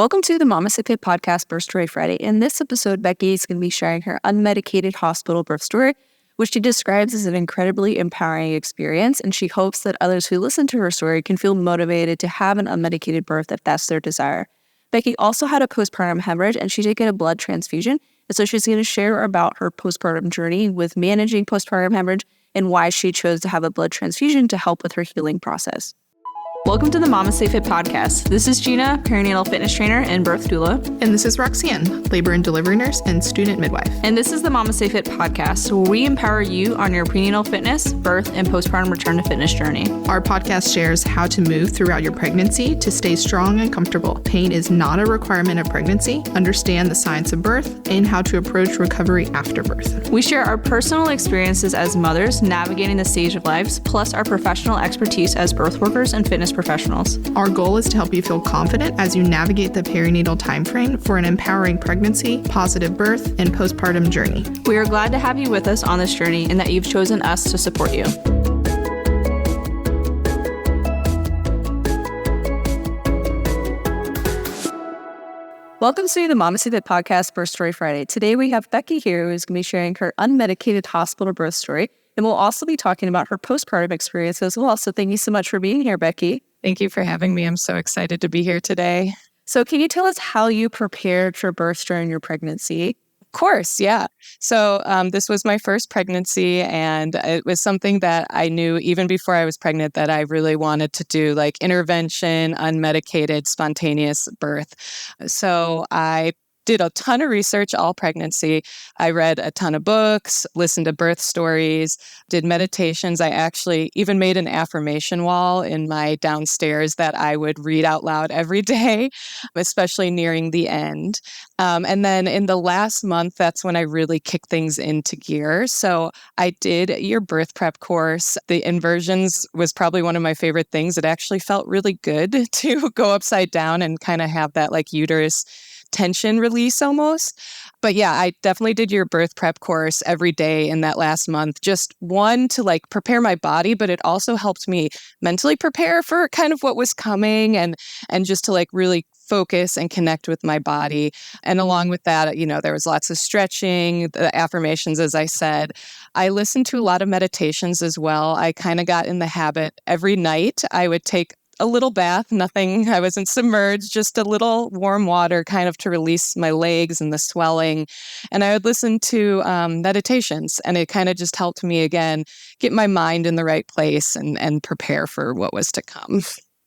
Welcome to the MamasteFit podcast Birth Story Friday. In this episode, Becky is going to be sharing her unmedicated hospital birth story, which she describes as an incredibly empowering experience, and she hopes that others who listen to her story can feel motivated to have an unmedicated birth if that's their desire. Becky also had a postpartum hemorrhage, and she did get a blood transfusion, and so she's going to share about her postpartum journey with managing postpartum hemorrhage and why she chose to have a blood transfusion to help with her healing process. Welcome to the MamasteFit podcast. This is Gina, perinatal fitness trainer and birth doula. And this is Roxanne, labor and delivery nurse and student midwife. And this is the MamasteFit podcast, where we empower you on your prenatal fitness, birth, and postpartum return to fitness journey. Our podcast shares how to move throughout your pregnancy to stay strong and comfortable. Pain is not a requirement of pregnancy. Understand the science of birth and how to approach recovery after birth. We share our personal experiences as mothers navigating the stage of lives, plus our professional expertise as birth workers and fitness professionals. Our goal is to help you feel confident as you navigate the perinatal timeframe for an empowering pregnancy, positive birth, and postpartum journey. We are glad to have you with us on this journey and that you've chosen us to support you. Welcome to the MamasteFit podcast Birth Story Friday. Today we have Becky here, who is going to be sharing her unmedicated hospital birth story. And we'll also be talking about her postpartum experience as well. So thank you so much for being here, Becky. Thank you for having me. I'm so excited to be here today. So can you tell us how you prepared for birth during your pregnancy? Of course, yeah. So this was my first pregnancy, and it was something that I knew even before I was pregnant that I really wanted to do, like intervention, unmedicated, spontaneous birth. So I did a ton of research all pregnancy. I read a ton of books, listened to birth stories, did meditations. I actually even made an affirmation wall in my downstairs that I would read out loud every day, especially nearing the end. And then in the last month, that's when I really kicked things into gear. So I did your birth prep course. The inversions was probably one of my favorite things. It actually felt really good to go upside down and kind of have that like uterus tension release almost. But yeah, I definitely did your birth prep course every day in that last month. Just one, to like prepare my body, but it also helped me mentally prepare for kind of what was coming and just to like really focus and connect with my body. And along with that, there was lots of stretching, the affirmations, as I said. I listened to a lot of meditations as well. I kind of got in the habit every night. I would take a little bath, nothing, I wasn't submerged, just a little warm water kind of to release my legs and the swelling. And I would listen to meditations, and it kind of just helped me, again, get my mind in the right place and prepare for what was to come.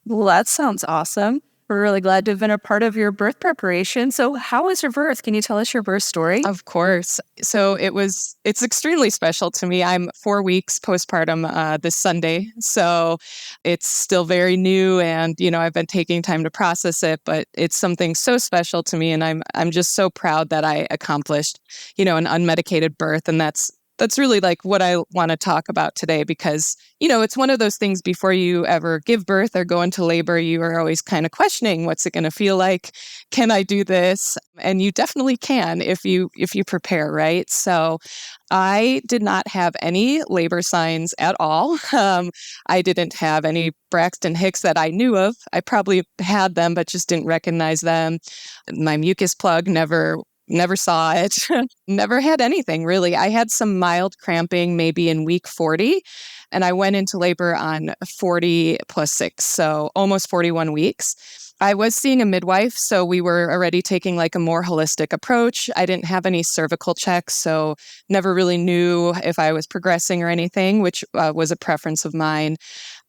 Well, that sounds awesome. We're really glad to have been a part of your birth preparation. So how was your birth? Can you tell us your birth story? Of course. So it's extremely special to me. I'm 4 weeks postpartum this Sunday. So it's still very new, and, I've been taking time to process it, but it's something so special to me. And I'm just so proud that I accomplished, an unmedicated birth. And that's really like what I want to talk about today, because, it's one of those things before you ever give birth or go into labor, you are always kind of questioning, what's it going to feel like? Can I do this? And you definitely can if you prepare, right? So I did not have any labor signs at all. I didn't have any Braxton Hicks that I knew of. I probably had them, but just didn't recognize them. My mucus plug never saw it, never had anything really. I had some mild cramping maybe in week 40, and I went into labor on 40 plus 6, so almost 41 weeks. I was seeing a midwife, so we were already taking like a more holistic approach. I didn't have any cervical checks, so never really knew if I was progressing or anything, which was a preference of mine.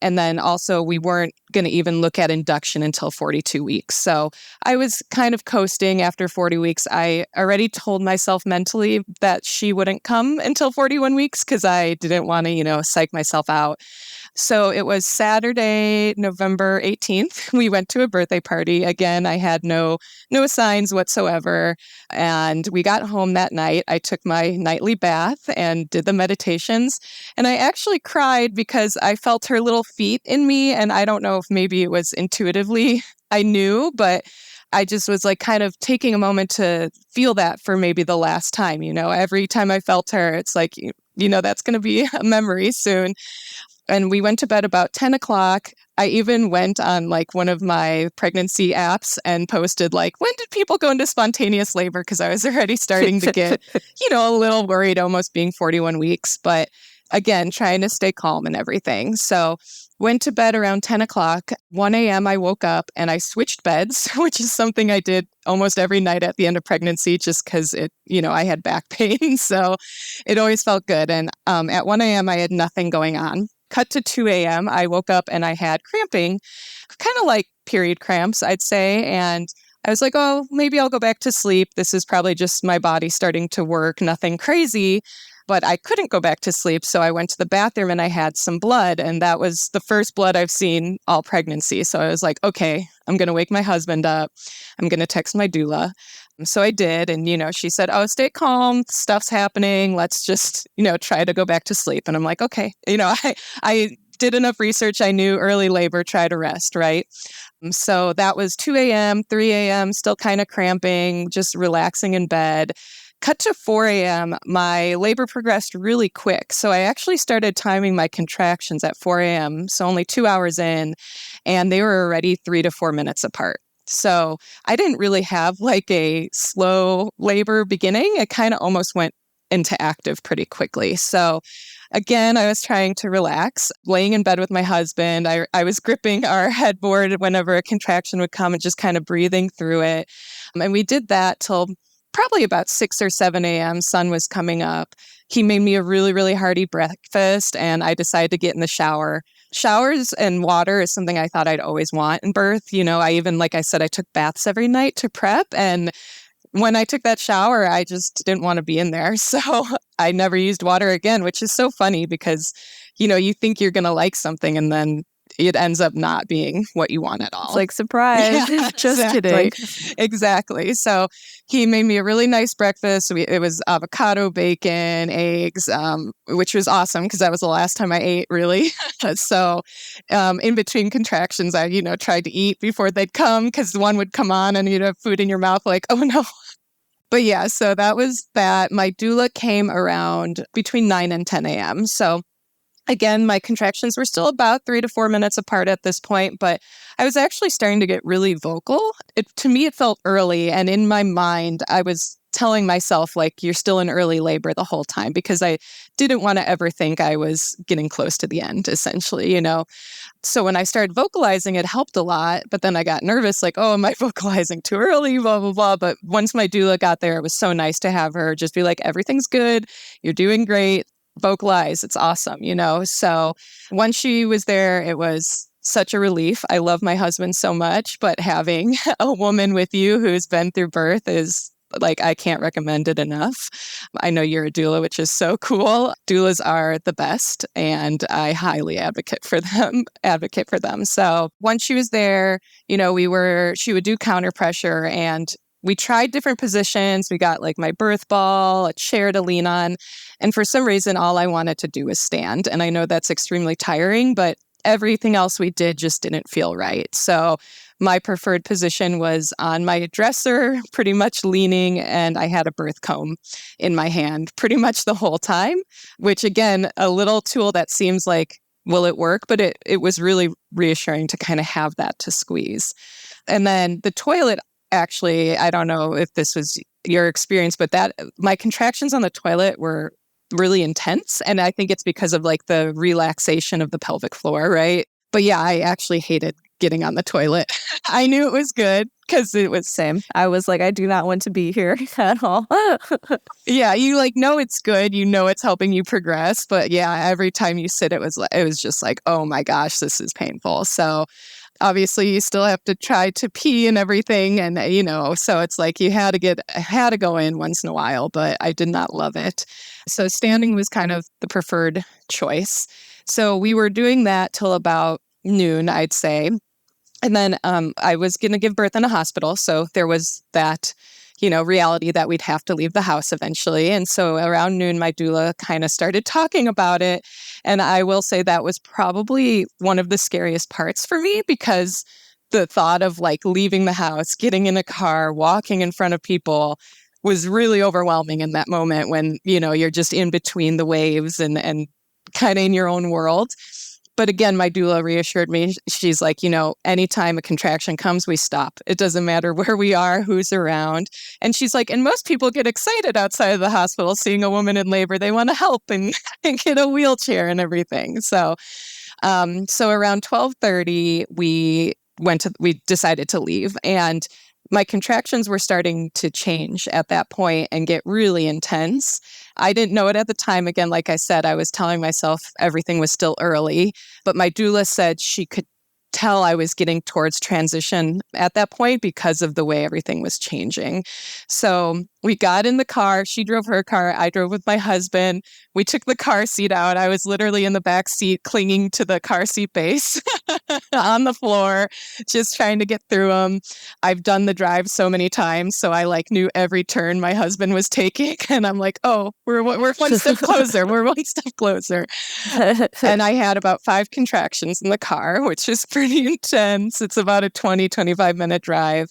And then also we weren't going to even look at induction until 42 weeks. So I was kind of coasting after 40 weeks. I already told myself mentally that she wouldn't come until 41 weeks because I didn't want to, psych myself out. So it was Saturday, November 18th. We went to a birthday party. Again, I had no signs whatsoever. And we got home that night. I took my nightly bath and did the meditations. And I actually cried because I felt her little feet in me. And I don't know if maybe it was intuitively I knew, but I just was like kind of taking a moment to feel that for maybe the last time. Every time I felt her, it's like, that's going to be a memory soon. And we went to bed about 10 o'clock. I even went on like one of my pregnancy apps and posted like, when did people go into spontaneous labor? Because I was already starting to get, a little worried, almost being 41 weeks. But again, trying to stay calm and everything. So went to bed around 10 o'clock. 1 a.m. I woke up and I switched beds, which is something I did almost every night at the end of pregnancy, just because I had back pain. So it always felt good. And at 1 a.m. I had nothing going on. Cut to 2 a.m. I woke up and I had cramping, kind of like period cramps, I'd say. And I was like, oh, maybe I'll go back to sleep. This is probably just my body starting to work, nothing crazy. But I couldn't go back to sleep. So I went to the bathroom and I had some blood. And that was the first blood I've seen all pregnancy. So I was like, okay, I'm going to wake my husband up. I'm going to text my doula. So I did. And, she said, oh, stay calm. Stuff's happening. Let's just, try to go back to sleep. And I'm like, okay. I did enough research. I knew early labor, try to rest, right? So that was 2 a.m., 3 a.m., still kind of cramping, just relaxing in bed. Cut to 4 a.m., my labor progressed really quick. So I actually started timing my contractions at 4 a.m., so only 2 hours in, and they were already 3 to 4 minutes apart. So I didn't really have like a slow labor beginning. It kind of almost went into active pretty quickly. So again, I was trying to relax, laying in bed with my husband. I was gripping our headboard whenever a contraction would come and just kind of breathing through it. And we did that till probably about 6 or 7 a.m. Sun was coming up. He made me a really, really hearty breakfast, and I decided to get in the shower. Showers and water is something I thought I'd always want in birth. I even, like I said, I took baths every night to prep. And when I took that shower, I just didn't want to be in there. So I never used water again, which is so funny because, you think you're going to like something and then it ends up not being what you want at all. It's like, surprise. Yeah, Just exactly. kidding. Exactly. So he made me a really nice breakfast. It was avocado, bacon, eggs, which was awesome because that was the last time I ate, really. So in between contractions, I, tried to eat before they'd come because one would come on and you'd have food in your mouth like, oh no. But yeah, so that was that. My doula came around between 9 and 10 a.m. So again, my contractions were still about 3 to 4 minutes apart at this point, but I was actually starting to get really vocal. To me, it felt early. And in my mind, I was telling myself, like, you're still in early labor the whole time because I didn't want to ever think I was getting close to the end, essentially, So when I started vocalizing, it helped a lot. But then I got nervous, like, oh, am I vocalizing too early? Blah, blah, blah. But once my doula got there, it was so nice to have her just be like, everything's good. You're doing great. Vocalize. It's awesome, So once she was there, it was such a relief. I love my husband so much, but having a woman with you who's been through birth is like, I can't recommend it enough. I know you're a doula, which is so cool. Doulas are the best, and I highly advocate for them. So once she was there, she would do counter pressure, and we tried different positions. We got like my birth ball, a chair to lean on. And for some reason, all I wanted to do was stand. And I know that's extremely tiring, but everything else we did just didn't feel right. So my preferred position was on my dresser, pretty much leaning, and I had a birth comb in my hand pretty much the whole time, which again, a little tool that seems like, will it work? But it was really reassuring to kind of have that to squeeze. And then the toilet, actually, I don't know if this was your experience, but my contractions on the toilet were really intense. And I think it's because of like the relaxation of the pelvic floor, right? But yeah, I actually hated getting on the toilet. I knew it was good because it was same. I was like, I do not want to be here at all. Yeah, you know it's good. It's helping you progress. But yeah, every time you sit, it was just like, oh my gosh, this is painful. So obviously, you still have to try to pee and everything. And, so it's like I had to go in once in a while, but I did not love it. So standing was kind of the preferred choice. So we were doing that till about noon, I'd say. And then I was going to give birth in a hospital. So there was that, reality that we'd have to leave the house eventually. And so around noon, my doula kind of started talking about it. And I will say that was probably one of the scariest parts for me because the thought of like leaving the house, getting in a car, walking in front of people was really overwhelming in that moment when, you're just in between the waves and kind of in your own world. But again, my doula reassured me. She's like, anytime a contraction comes, we stop. It doesn't matter where we are, who's around. And she's like, and most people get excited outside of the hospital seeing a woman in labor. They want to help and get a wheelchair and everything. So around 12:30, we decided to leave, and my contractions were starting to change at that point and get really intense. I didn't know it at the time. Again, like I said, I was telling myself everything was still early, but my doula said she could tell I was getting towards transition at that point because of the way everything was changing. So we got in the car. She drove her car. I drove with my husband. We took the car seat out. I was literally in the back seat clinging to the car seat base on the floor, just trying to get through them. I've done the drive so many times, so I knew every turn my husband was taking. And I'm like, oh, we're one step closer. We're one step closer. And I had about 5 contractions in the car, which is pretty intense. It's about a 25 minute drive.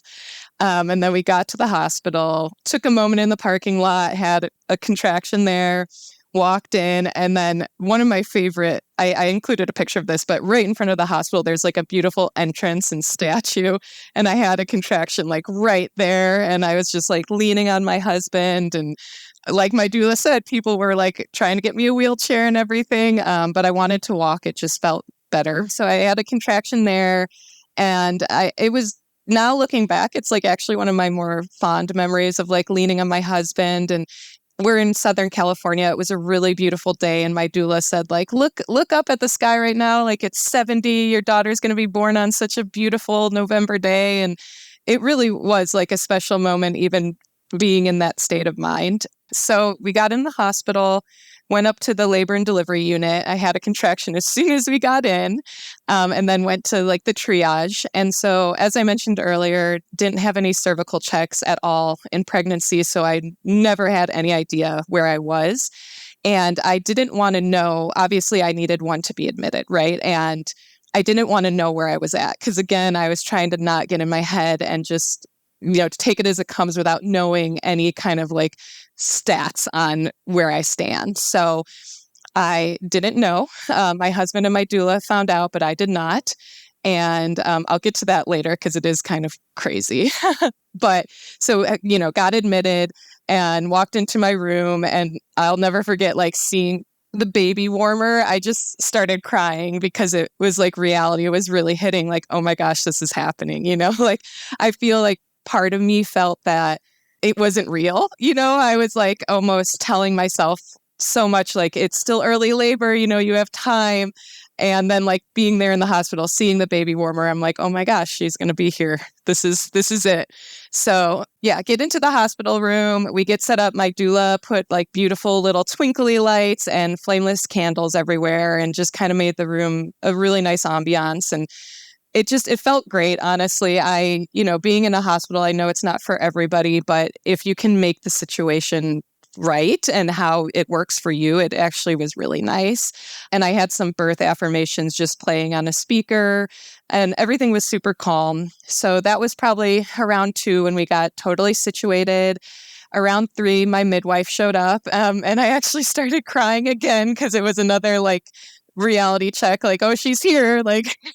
And then we got to the hospital, took a moment in the parking lot, had a contraction there, walked in. And then one of my favorite, I included a picture of this, but right in front of the hospital, there's a beautiful entrance and statue. And I had a contraction right there. And I was just leaning on my husband. And like my doula said, people were trying to get me a wheelchair and everything. But I wanted to walk. It just felt better. So I had a contraction there. And it was, now looking back, it's actually one of my more fond memories of leaning on my husband. And we're in Southern California. It was a really beautiful day. And my doula said, look up at the sky right now. It's 70. Your daughter's going to be born on such a beautiful November day. And it really was a special moment, even being in that state of mind. So we got in the hospital, went up to the labor and delivery unit. I had a contraction as soon as we got in, and then went to the triage. And so, as I mentioned earlier, didn't have any cervical checks at all in pregnancy. So I never had any idea where I was. And I didn't want to know, obviously I needed one to be admitted, right? And I didn't want to know where I was at. Because again, I was trying to not get in my head and just to take it as it comes without knowing any kind of stats on where I stand. So I didn't know. My husband and my doula found out, but I did not. And I'll get to that later because it is kind of crazy. But so, got admitted and walked into my room, and I'll never forget seeing the baby warmer. I just started crying because it was reality. It was really hitting oh my gosh, this is happening. I feel part of me felt that it wasn't real. I was almost telling myself so much it's still early labor, you have time. And then being there in the hospital, seeing the baby warmer, I'm oh my gosh, she's going to be here. This is it. So yeah, get into the hospital room. We get set up. My doula put beautiful little twinkly lights and flameless candles everywhere and just kind of made the room a really nice ambiance. And it felt great, honestly. Being in a hospital, I know it's not for everybody, but if you can make the situation right and how it works for you, it actually was really nice. And I had some birth affirmations just playing on a speaker, and everything was super calm. So that was probably around 2 when we got totally situated. Around 3, my midwife showed up, and I actually started crying again because it was another reality check, oh, she's here,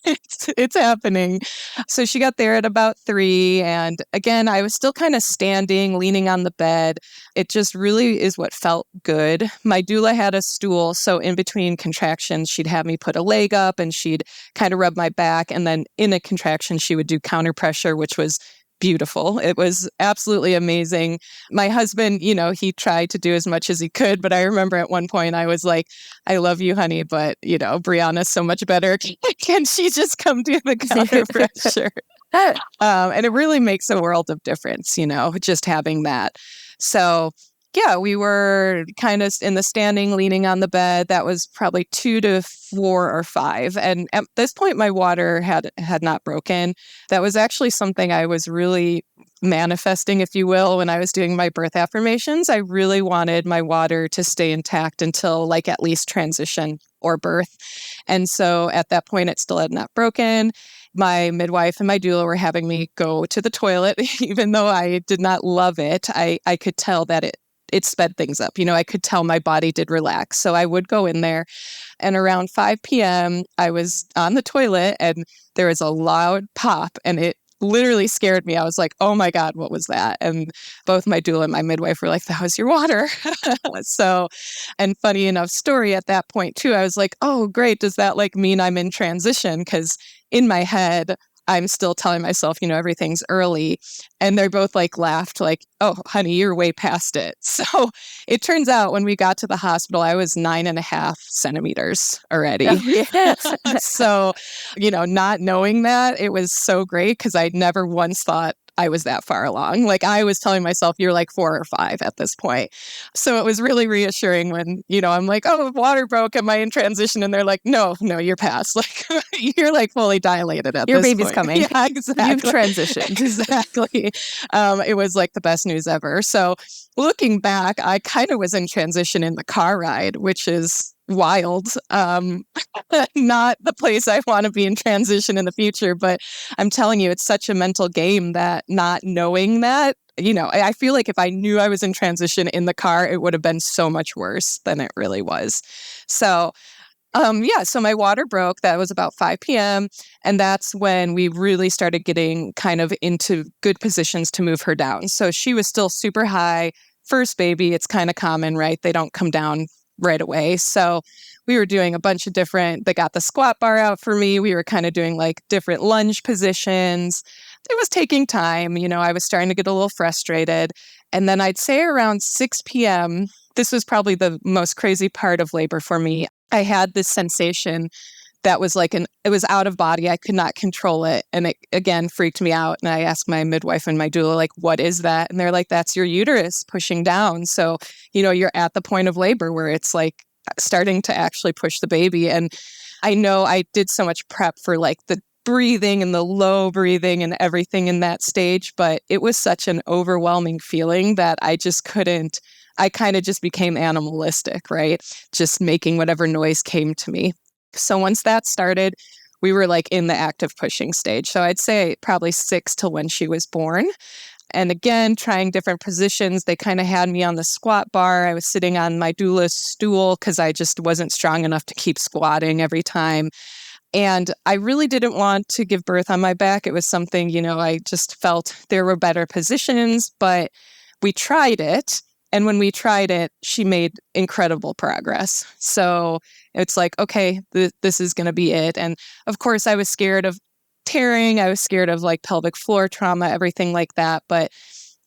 it's happening. So she got there at about 3, and again, I was still kind of standing, leaning on the bed. It just really is what felt good. My doula had a stool, so in between contractions, she'd have me put a leg up and she'd kind of rub my back, and then in a contraction, she would do counter pressure, which was beautiful. It was absolutely amazing. My husband, he tried to do as much as he could, but I remember at one point I was I love you, honey, but, Brianna's so much better. Can she just come do the counter pressure? And it really makes a world of difference, just having that. So yeah, we were kind of in the standing, leaning on the bed. That was probably 2 to 4 or 5. And at this point, my water had not broken. That was actually something I was really manifesting, if you will, when I was doing my birth affirmations. I really wanted my water to stay intact until at least transition or birth. And so at that point, it still had not broken. My midwife and my doula were having me go to the toilet, even though I did not love it. I could tell that it sped things up. I could tell my body did relax. So I would go in there, and around 5 p.m., I was on the toilet and there was a loud pop, and it literally scared me. I was like, oh my God, what was that? And both my doula and my midwife were like, that was your water. So, and funny enough story at that point too, I was like, oh, great. Does that like mean I'm in transition? Because in my head, I'm still telling myself, everything's early. And they both like laughed like, oh, honey, you're way past it. So it turns out when we got to the hospital, I was 9.5 centimeters already. Oh, yes. So, not knowing that, it was so great because I never once thought I was that far along. Like I was telling myself, you're like 4 or 5 at this point. So it was really reassuring when, I'm like, oh, water broke. Am I in transition? And they're like, no, you're past. Like you're like fully dilated at Your this baby's point. coming. Yeah, exactly. You've transitioned. Exactly. It was like the best news ever. So looking back, I kind of was in transition in the car ride, which is wild. Not the place I want to be in transition in the future, but I'm telling you, it's such a mental game that not knowing that, I feel like if I knew I was in transition in the car, it would have been so much worse than it really was. So so my water broke. That was about 5 p.m. And that's when we really started getting kind of into good positions to move her down. So she was still super high. First baby, it's kind of common, right? They don't come down right away. So we were doing a bunch of they got the squat bar out for me. We were kind of doing like different lunge positions. It was taking time. I was starting to get a little frustrated. And then I'd say around 6 p.m., this was probably the most crazy part of labor for me. I had this sensation that was like it was out of body. I could not control it. And it, again, freaked me out. And I asked my midwife and my doula, like, what is that? And they're like, that's your uterus pushing down. So, you're at the point of labor where it's like starting to actually push the baby. And I know I did so much prep for like the breathing and the low breathing and everything in that stage, but it was such an overwhelming feeling that I just couldn't. I kind of just became animalistic, right? Just making whatever noise came to me. So once that started, we were like in the active pushing stage. So I'd say probably 6 till when she was born. And again, trying different positions. They kind of had me on the squat bar. I was sitting on my doula's stool because I just wasn't strong enough to keep squatting every time. And I really didn't want to give birth on my back. It was something, I just felt there were better positions, but we tried it. And when we tried it, she made incredible progress. So it's like, okay, this is going to be it. And of course, I was scared of tearing. I was scared of like pelvic floor trauma, everything like that. But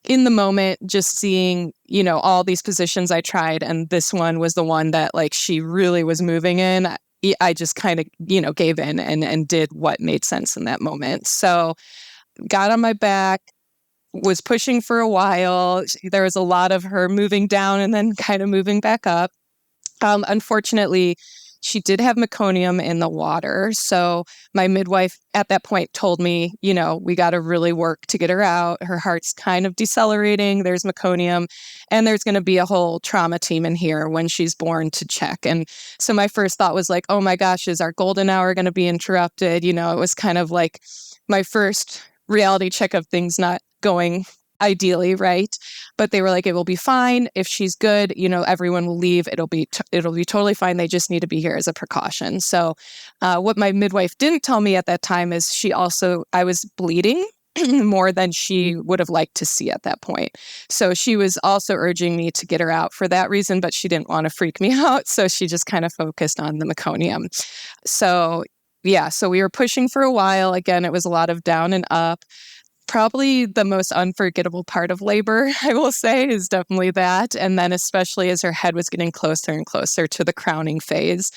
in the moment, just seeing, all these positions I tried, and this one was the one that like she really was moving in, I just kind of, gave in and did what made sense in that moment. So got on my back, was pushing for a while. There was a lot of her moving down and then kind of moving back up. Unfortunately, she did have meconium in the water. So my midwife at that point told me, we got to really work to get her out. Her heart's kind of decelerating. There's meconium, and there's going to be a whole trauma team in here when she's born to check. And so my first thought was like, oh my gosh, is our golden hour going to be interrupted? It was kind of like my first reality check of things not going ideally, right? But they were like, it will be fine. If she's good, everyone will leave. It'll be totally fine. They just need to be here as a precaution. So what my midwife didn't tell me at that time is I was bleeding more than she would have liked to see at that point. So she was also urging me to get her out for that reason, but she didn't want to freak me out. So she just kind of focused on the meconium. So we were pushing for a while. Again, it was a lot of down and up. Probably the most unforgettable part of labor, I will say, is definitely that. And then especially as her head was getting closer and closer to the crowning phase.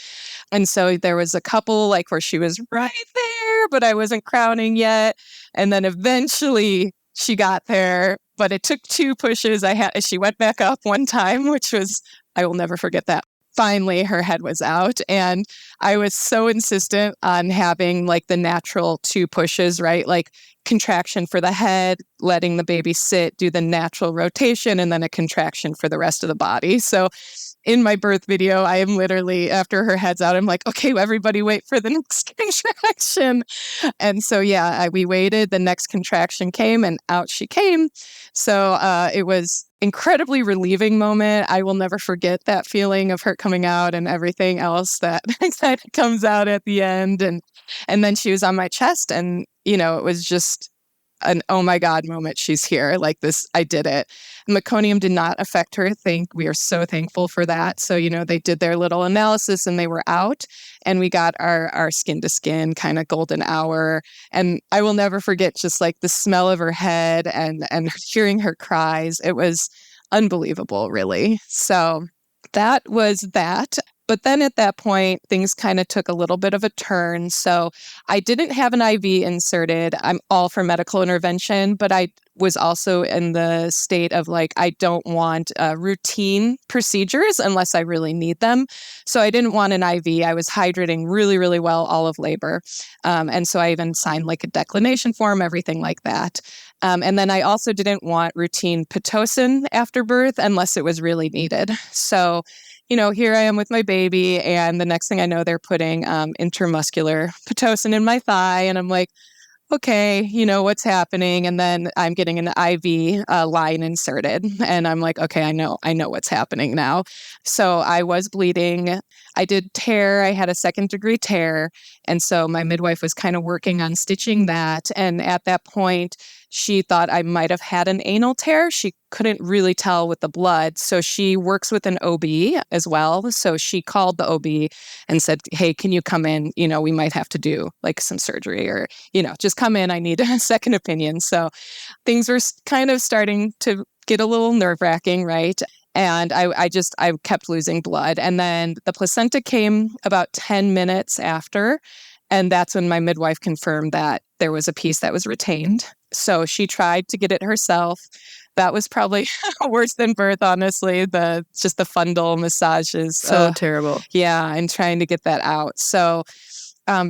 And so there was a couple like where she was right there, but I wasn't crowning yet. And then eventually she got there, but it took 2 pushes. She went back up one time, which was, I will never forget that. Finally, her head was out, and I was so insistent on having like the natural 2 pushes, right? Like contraction for the head, letting the baby sit, do the natural rotation, and then a contraction for the rest of the body. So in my birth video, I am literally, after her head's out, I'm like, okay, everybody wait for the next contraction. And so, we waited. The next contraction came and out she came. So it was incredibly relieving moment. I will never forget that feeling of her coming out and everything else that kind of comes out at the end. And then she was on my chest, and, it was just an oh my God moment. She's here. Like this, I did it. Meconium did not affect her. We are so thankful for that. So, they did their little analysis and they were out, and we got our skin to skin kind of golden hour. And I will never forget just like the smell of her head and hearing her cries. It was unbelievable, really. So that was that. But then at that point, things kind of took a little bit of a turn. So I didn't have an IV inserted. I'm all for medical intervention, but I was also in the state of like, I don't want routine procedures unless I really need them. So I didn't want an IV. I was hydrating really, really well all of labor. And so I even signed like a declination form, everything like that. And then I also didn't want routine Pitocin after birth unless it was really needed. So here I am with my baby, and the next thing I know, they're putting intramuscular Pitocin in my thigh, and I'm like, okay, what's happening? And then I'm getting an IV line inserted, and I'm like, okay, I know what's happening now. So I was bleeding. I did tear. I had a 2nd-degree tear, and so my midwife was kind of working on stitching that. And at that point, she thought I might have had an anal tear. She couldn't really tell with the blood. So she works with an OB as well. So she called the OB and said, hey, can you come in? We might have to do like some surgery, or, just come in. I need a second opinion. So things were kind of starting to get a little nerve-wracking, right? And I kept losing blood. And then the placenta came about 10 minutes after. And that's when my midwife confirmed that there was a piece that was retained. So she tried to get it herself. That was probably worse than birth, honestly. Just the fundal massages. So terrible. Yeah, and trying to get that out. So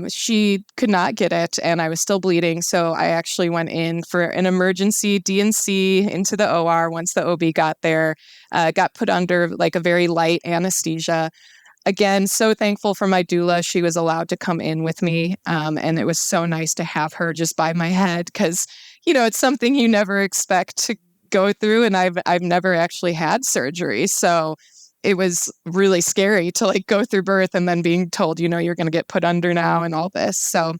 she could not get it, and I was still bleeding. So I actually went in for an emergency D&C into the OR once the OB got there, got put under like a very light anesthesia. Again, so thankful for my doula. She was allowed to come in with me. And it was so nice to have her just by my head because, it's something you never expect to go through. And I've never actually had surgery. So it was really scary to like go through birth and then being told, you're going to get put under now and all this. So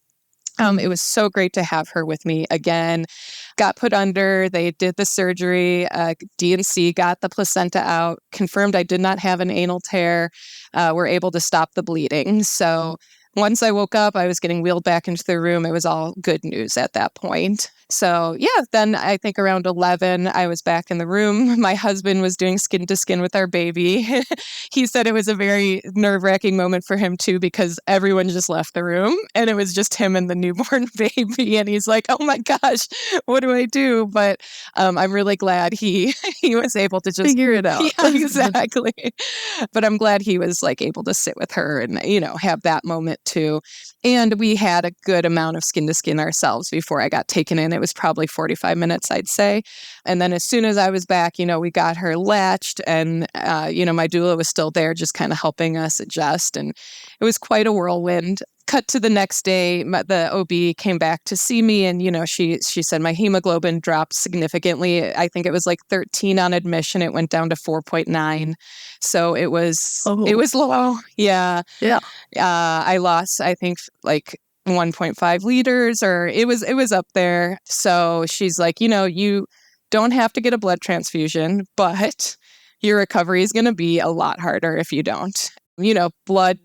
it was so great to have her with me again. Got put under, they did the surgery, D&C, got the placenta out, confirmed I did not have an anal tear, were able to stop the bleeding. So once I woke up, I was getting wheeled back into the room. It was all good news at that point. So yeah, then I think around 11, I was back in the room. My husband was doing skin to skin with our baby. He said it was a very nerve-wracking moment for him too, because everyone just left the room and it was just him and the newborn baby. And he's like, oh my gosh, what do I do? But I'm really glad he was able to just figure it out. Yeah, exactly. But I'm glad he was like able to sit with her and, have that moment too. And we had a good amount of skin to skin ourselves before I got taken in. It was probably 45 minutes, I'd say. And then as soon as I was back, we got her latched and, my doula was still there just kind of helping us adjust. And it was quite a whirlwind. Cut to the next day, the OB came back to see me and, she said my hemoglobin dropped significantly. I think it was like 13 on admission. It went down to 4.9. So it was low. Yeah. Yeah. I lost, I think, like 1.5 liters or it was up there. So she's like, you don't have to get a blood transfusion, but your recovery is going to be a lot harder if you don't. Blood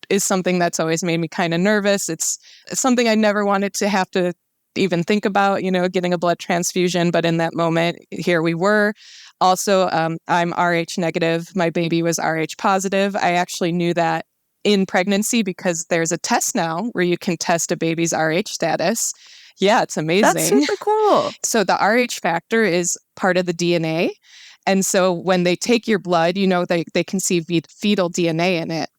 is something that's always made me kind of nervous. It's something I never wanted to have to even think about, getting a blood transfusion. But in that moment, here we were. Also, I'm Rh negative. My baby was Rh positive. I actually knew that in pregnancy because there's a test now where you can test a baby's Rh status. Yeah, it's amazing. That's super cool. So the Rh factor is part of the DNA. And so when they take your blood, they can see fetal DNA in it.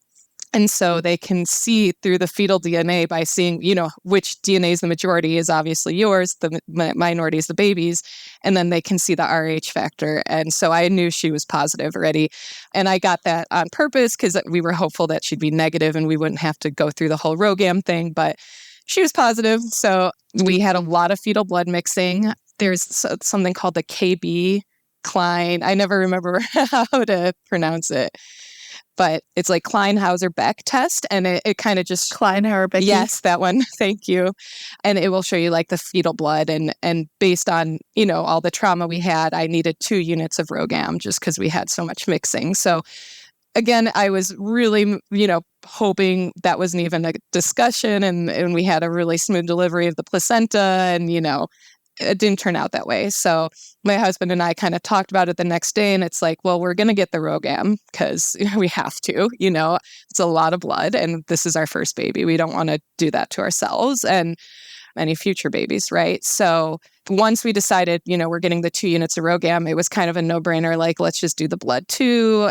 And so they can see through the fetal DNA by seeing, which DNA is the majority is obviously yours, the minority is the baby's, and then they can see the Rh factor. And so I knew she was positive already. And I got that on purpose because we were hopeful that she'd be negative and we wouldn't have to go through the whole RhoGAM thing, but she was positive. So we had a lot of fetal blood mixing. There's something called the KB Klein. I never remember how to pronounce it, but it's like Klein-Hauser-Beck test. And it kind of just... Klein-Hauser-Beck. Yes, that one. Thank you. And it will show you like the fetal blood. And based on, all the trauma we had, I needed 2 units of RhoGAM just because we had so much mixing. So again, I was really, hoping that wasn't even a discussion, and we had a really smooth delivery of the placenta, and, it didn't turn out that way. So my husband and I kind of talked about it the next day, and it's like, well, we're going to get the RhoGAM because we have to, it's a lot of blood, and this is our first baby. We don't want to do that to ourselves and any future babies, right? So once we decided, we're getting the 2 units of RhoGAM, it was kind of a no-brainer, like, let's just do the blood too.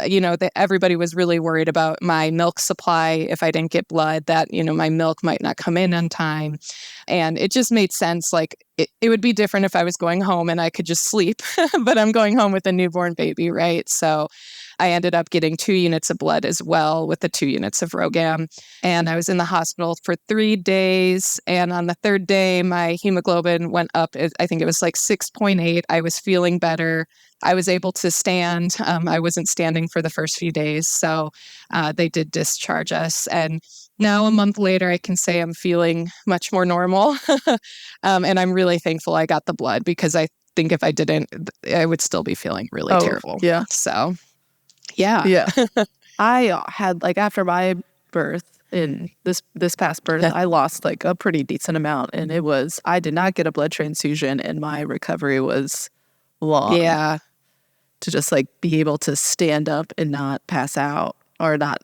Everybody was really worried about my milk supply. If I didn't get blood, that, my milk might not come in on time. And it just made sense. Like, it would be different if I was going home and I could just sleep, but I'm going home with a newborn baby, right? So I ended up getting 2 units of blood as well with the 2 units of RhoGAM. And I was in the hospital for 3 days. And on the 3rd day, my hemoglobin went up. I think it was like 6.8. I was feeling better. I was able to stand. I wasn't standing for the first few days. So they did discharge us. And now, a month later, I can say I'm feeling much more normal. And I'm really thankful I got the blood, because I think if I didn't, I would still be feeling really terrible. Yeah. So... Yeah. Yeah. I had, like, after my birth, in this past birth, I lost like a pretty decent amount. And I did not get a blood transfusion, and my recovery was long. Yeah. To just like be able to stand up and not pass out, or not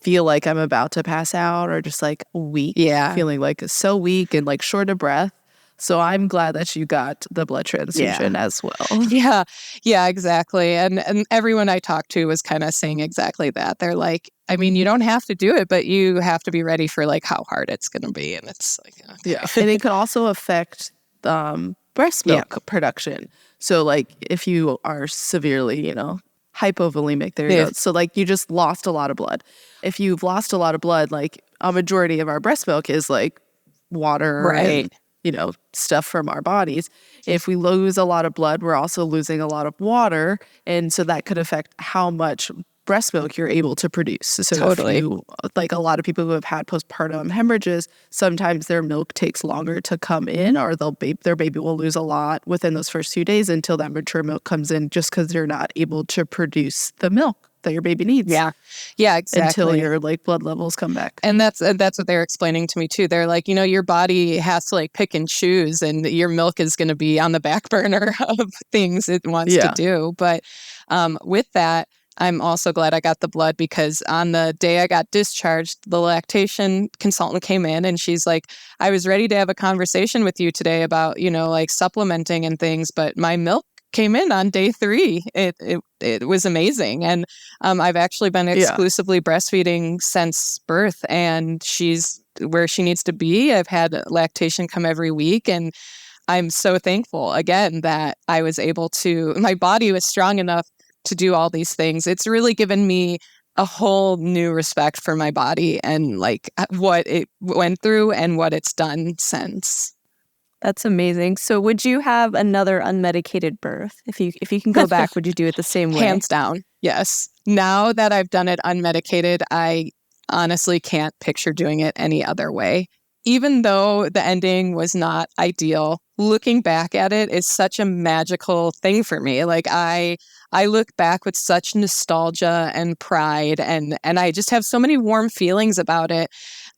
feel like I'm about to pass out, or just like weak. Yeah. Feeling like so weak and like short of breath. So I'm glad that you got the blood transfusion as well. Yeah. Yeah, exactly. And everyone I talked to was kind of saying exactly that. They're like, I mean, you don't have to do it, but you have to be ready for like how hard it's going to be. And it's like, okay. Yeah. And it could also affect breast milk production. So like if you are severely, hypovolemic, there you go. So like you just lost a lot of blood. If you've lost a lot of blood, like a majority of our breast milk is like water, right? And, stuff from our bodies. If we lose a lot of blood, we're also losing a lot of water. And so that could affect how much breast milk you're able to produce. So totally. If like a lot of people who have had postpartum hemorrhages, sometimes their milk takes longer to come in, or their baby will lose a lot within those first few days until that mature milk comes in, just because they're not able to produce the milk that your baby needs. Yeah. Yeah, exactly. Until your like blood levels come back. And that's what they're explaining to me too. They're like, your body has to like pick and choose, and your milk is going to be on the back burner of things it wants to do. But with that, I'm also glad I got the blood, because on the day I got discharged, the lactation consultant came in and she's like, I was ready to have a conversation with you today about, like supplementing and things, but my milk came in on day 3. It was amazing. And I've actually been exclusively breastfeeding since birth, and she's where she needs to be. I've had lactation come every week, and I'm so thankful again that I was able to, my body was strong enough to do all these things. It's really given me a whole new respect for my body and like what it went through and what it's done since. That's amazing. So would you have another unmedicated birth? If you can go back, would you do it the same way? Hands down, yes. Now that I've done it unmedicated, I honestly can't picture doing it any other way. Even though the ending was not ideal, looking back at it is such a magical thing for me. Like I look back with such nostalgia and pride, and I just have so many warm feelings about it.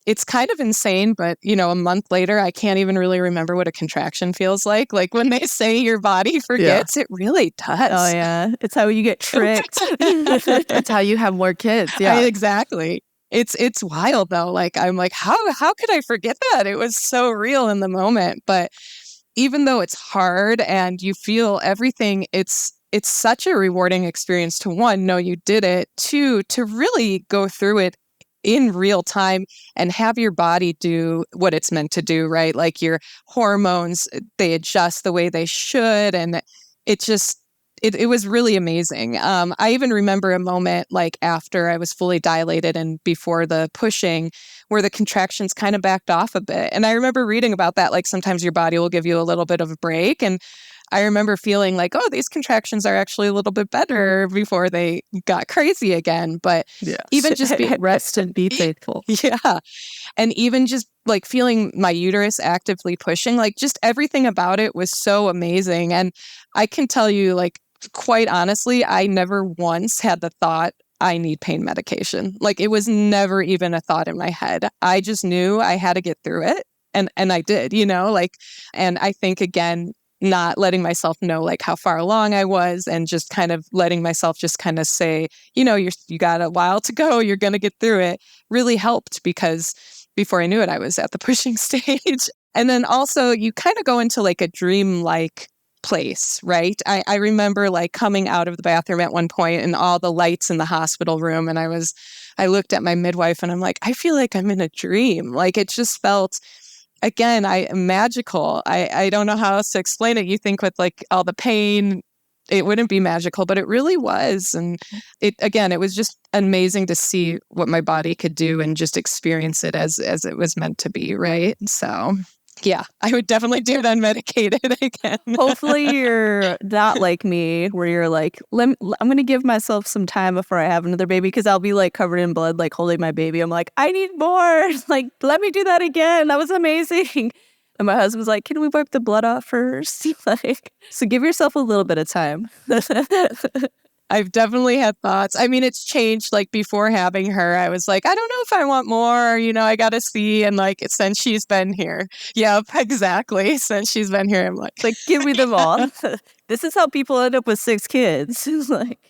It's kind of insane, but, a month later, I can't even really remember what a contraction feels like. Like when they say your body forgets, it really does. Oh, yeah. It's how you get tricked. It's how you have more kids. Yeah, exactly. It's wild, though. Like, I'm like, how could I forget that? It was so real in the moment. But even though it's hard and you feel everything, it's such a rewarding experience to, one, know you did it, two, to really go through it in real time and have your body do what it's meant to do, right? Like your hormones, they adjust the way they should. And it was really amazing. I even remember a moment like after I was fully dilated and before the pushing where the contractions kind of backed off a bit. And I remember reading about that, like sometimes your body will give you a little bit of a break. And I remember feeling like, oh, these contractions are actually a little bit better before they got crazy again. But even just rest and be faithful. Yeah. And even just like feeling my uterus actively pushing, like just everything about it was so amazing. And I can tell you, like, quite honestly, I never once had the thought, I need pain medication. Like, it was never even a thought in my head. I just knew I had to get through it. And I did, like, and I think, again, not letting myself know like how far along I was, and just kind of letting myself just kind of say, you got a while to go, you're going to get through it, really helped, because before I knew it, I was at the pushing stage. And then also you kind of go into like a dream-like place, right? I remember like coming out of the bathroom at one point and all the lights in the hospital room. And I looked at my midwife and I'm like, I feel like I'm in a dream. Like, it just felt, again, magical. I don't know how else to explain it. You think with like all the pain, it wouldn't be magical, but it really was. And it was just amazing to see what my body could do and just experience it as it was meant to be. Right. So yeah, I would definitely do it unmedicated again. Hopefully you're not like me, where you're like, I'm going to give myself some time before I have another baby, because I'll be like covered in blood, like holding my baby. I'm like, I need more. Like, let me do that again. That was amazing. And my husband's like, can we wipe the blood off first? Like, so give yourself a little bit of time. I've definitely had thoughts. I mean, it's changed. Like, before having her, I was like, I don't know if I want more, I got to see. And like, since she's been here. Yep, exactly. Since she's been here, I'm like, give me them all. This is how people end up with 6 kids. Like,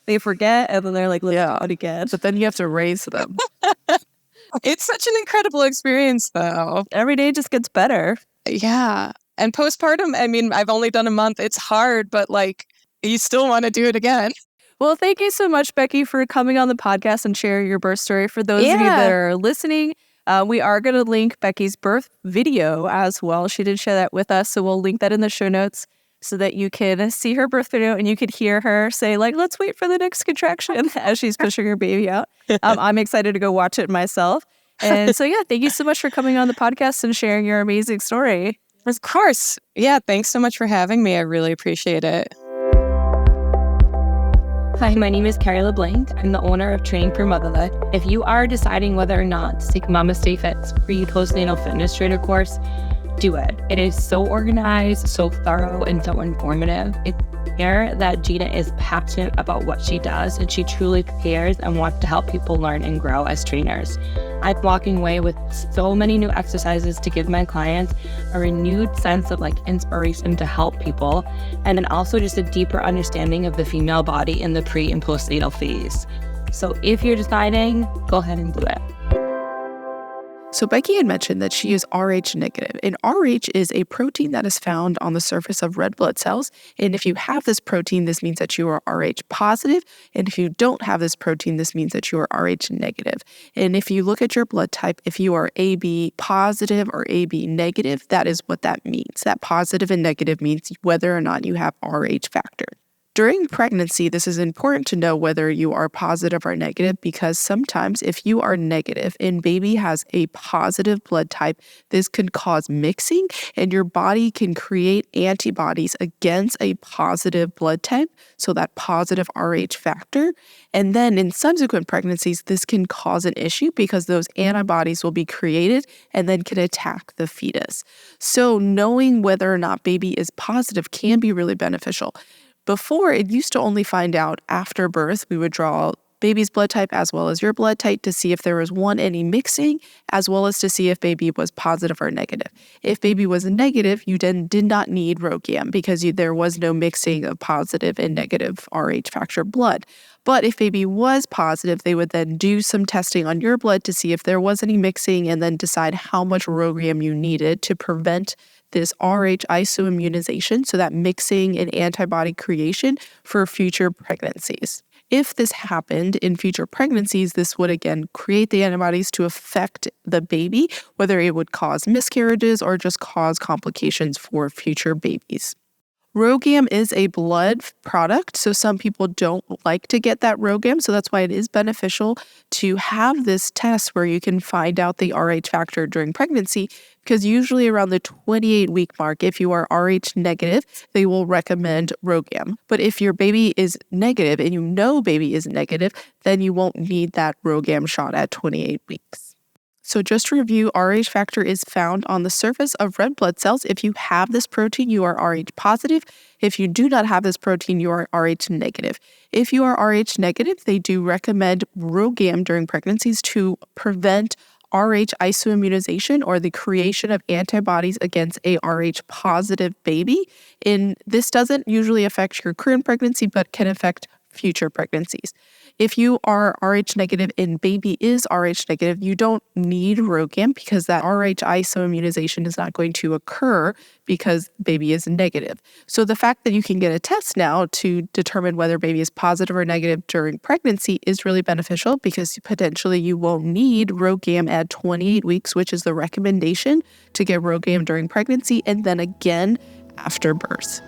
they forget and then they're like, out again. But then you have to raise them. It's such an incredible experience, though. Every day just gets better. Yeah. And postpartum, I mean, I've only done a month. It's hard, but like, you still want to do it again. Well, thank you so much, Becky, for coming on the podcast and sharing your birth story. For those of you that are listening, we are going to link Becky's birth video as well. She did share that with us, so we'll link that in the show notes so that you can see her birth video and you could hear her say, like, let's wait for the next contraction as she's pushing her baby out. I'm excited to go watch it myself. And so, thank you so much for coming on the podcast and sharing your amazing story. Of course. Yeah, thanks so much for having me. I really appreciate it. Hi, my name is Carrie LeBlanc. I'm the owner of Training for Motherhood. If you are deciding whether or not to take MamasteFit's free postnatal fitness trainer course, do it. It is so organized, so thorough, and so informative. It's clear that Gina is passionate about what she does, and she truly cares and wants to help people learn and grow as trainers. I'm walking away with so many new exercises to give my clients a renewed sense of inspiration to help people, and then also just a deeper understanding of the female body in the pre and postnatal phase. So if you're deciding, go ahead and do it. So Becky had mentioned that she is Rh negative, and Rh is a protein that is found on the surface of red blood cells. And if you have this protein, this means that you are Rh positive. And if you don't have this protein, this means that you are Rh negative. And if you look at your blood type, if you are AB positive or AB negative, that is what that means. That positive and negative means whether or not you have Rh factor. During pregnancy, this is important to know whether you are positive or negative, because sometimes if you are negative and baby has a positive blood type, this can cause mixing and your body can create antibodies against a positive blood type, so that positive Rh factor. And then in subsequent pregnancies, this can cause an issue because those antibodies will be created and then can attack the fetus. So knowing whether or not baby is positive can be really beneficial. Before, it used to only find out after birth. We would draw baby's blood type as well as your blood type to see if there was any mixing, as well as to see if baby was positive or negative. If baby was negative, you then did not need RhoGAM because there was no mixing of positive and negative Rh factor blood. But if baby was positive, they would then do some testing on your blood to see if there was any mixing and then decide how much RhoGAM you needed to prevent this Rh isoimmunization, so that mixing and antibody creation for future pregnancies. If this happened in future pregnancies, this would again create the antibodies to affect the baby, whether it would cause miscarriages or just cause complications for future babies. RhoGAM is a blood product, so some people don't like to get that RhoGAM, so that's why it is beneficial to have this test where you can find out the Rh factor during pregnancy, because usually around the 28-week mark, if you are Rh negative, they will recommend RhoGAM. But if your baby is negative and you know baby is negative, then you won't need that RhoGAM shot at 28 weeks. So just to review, Rh factor is found on the surface of red blood cells. If you have this protein, you are Rh positive. If you do not have this protein, you are Rh negative. If you are Rh negative, they do recommend RhoGAM during pregnancies to prevent Rh isoimmunization, or the creation of antibodies against a Rh positive baby. And this doesn't usually affect your current pregnancy, but can affect future pregnancies. If you are Rh negative and baby is Rh negative, you don't need RhoGAM because that Rh isoimmunization is not going to occur because baby is negative. So the fact that you can get a test now to determine whether baby is positive or negative during pregnancy is really beneficial, because potentially you will need RhoGAM at 28 weeks, which is the recommendation to get RhoGAM during pregnancy, and then again after birth.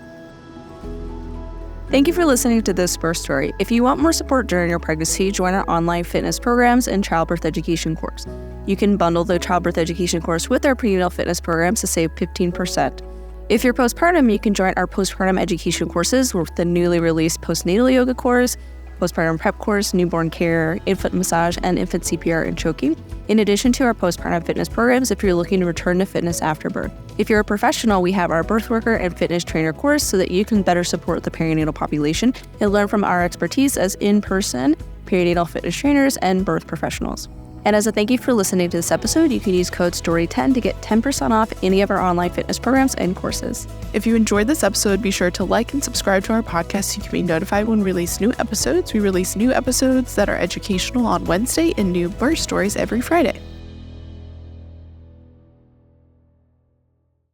Thank you for listening to this birth story. If you want more support during your pregnancy, join our online fitness programs and childbirth education course. You can bundle the childbirth education course with our prenatal fitness programs to save 15%. If you're postpartum, you can join our postpartum education courses with the newly released postnatal yoga course, postpartum prep course, newborn care, infant massage, and infant CPR and choking, in addition to our postpartum fitness programs if you're looking to return to fitness after birth. If you're a professional, we have our birth worker and fitness trainer course so that you can better support the perinatal population and learn from our expertise as in-person perinatal fitness trainers and birth professionals. And as a thank you for listening to this episode, you can use code STORY10 to get 10% off any of our online fitness programs and courses. If you enjoyed this episode, be sure to like and subscribe to our podcast so you can be notified when we release new episodes. We release new episodes that are educational on Wednesday and new birth stories every Friday.